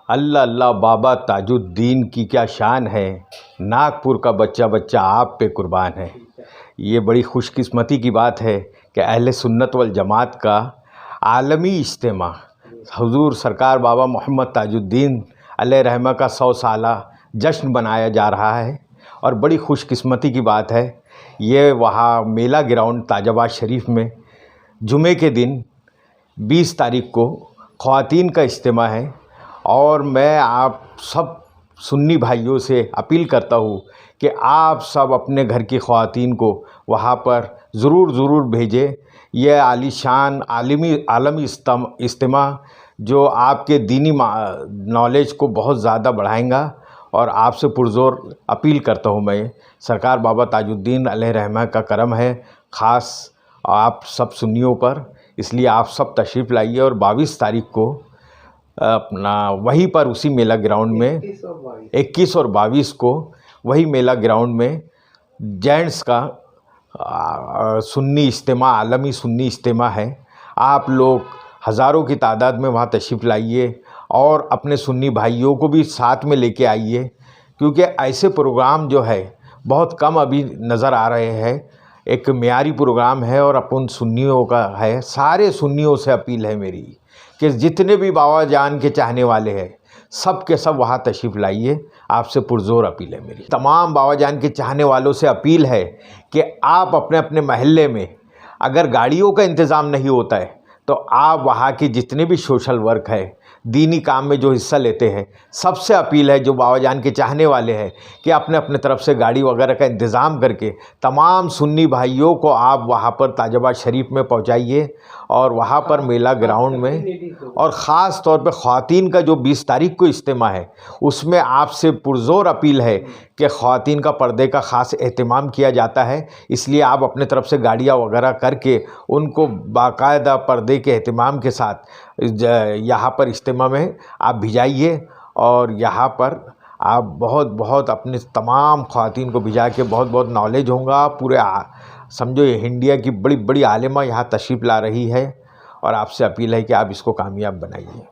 अल्लाह अल्लाह बाबा ताजुद्दीन की क्या शान है, नागपुर का बच्चा बच्चा आप पे कुर्बान है। ये बड़ी खुशकिस्मती की बात है कि अहले सुन्नत वल जमात का आलमी इज्तिमा हुजूर सरकार बाबा मोहम्मद ताजुद्दीन अलैहि रहमा का 100 साला जश्न मनाया जा रहा है। और बड़ी खुशकिस्मती की बात है, ये वहाँ मेला ग्राउंड ताजाबाद शरीफ में जुमे के दिन 20 तारीख को ख़वातीन का इज्तिमा है। और मैं आप सब सुन्नी भाइयों से अपील करता हूँ कि आप सब अपने घर की ख़वातीन को वहाँ पर ज़रूर भेजें। यह आलीशान आलमी इज्तिमा जो आपके दीनी नॉलेज को बहुत ज़्यादा बढ़ाएगा। और आपसे पुरज़ोर अपील करता हूँ मैं, सरकार बाबा ताजुद्दीन अलैहि रहमा का करम है ख़ास आप सब सुन्नियों पर, इसलिए आप सब तशरीफ़ लाइए। और 22 तारीख को अपना वहीं पर उसी मेला ग्राउंड में 21 और 22 को वही मेला ग्राउंड में जेंट्स का सुन्नी इज्तिमा, आलमी सुन्नी इज्तिमा है। आप लोग हज़ारों की तादाद में वहाँ तशरीफ़ लाइए और अपने सुन्नी भाइयों को भी साथ में लेके आइए, क्योंकि ऐसे प्रोग्राम जो है बहुत कम अभी नज़र आ रहे हैं। एक मियारी प्रोग्राम है और अपन सुन्नियों का है। सारे सुन्नियों से अपील है मेरी कि जितने भी बाबा जान के चाहने वाले हैं सब के सब वहाँ तशरीफ़ लाइए। आपसे पुरज़ोर अपील है मेरी। तमाम बाबा जान के चाहने वालों से अपील है कि आप अपने अपने महल्ले में अगर गाड़ियों का इंतज़ाम नहीं होता है तो आप वहाँ की जितने भी सोशल वर्क है, दीनी काम में जो हिस्सा लेते हैं, सबसे अपील है जो बाबा जान के चाहने वाले हैं कि अपने अपने तरफ से गाड़ी वगैरह का इंतज़ाम करके तमाम सुन्नी भाइयों को आप वहाँ पर ताजाबाद शरीफ में पहुँचाइए। और वहाँ पर मेला ग्राउंड में और ख़ास तौर पे ख़वातीन का जो 20 तारीख को इज्तिमा है उसमें आपसे पुरज़ोर अपील है कि ख़वातीन का पर्दे का ख़ास एहतमाम किया जाता है। इसलिए आप अपने तरफ से गाड़ियाँ वगैरह करके उनको बाकायदा पर्दे के एहतमाम के साथ यहाँ पर इज्तिमा में आप भिजाइए। और यहाँ पर आप बहुत अपने तमाम ख़वातीन को भिजा के बहुत नॉलेज होगा। पूरे समझो ये इंडिया की बड़ी आलिमा यहाँ तशरीफ़ ला रही है और आपसे अपील है कि आप इसको कामयाब बनाइए।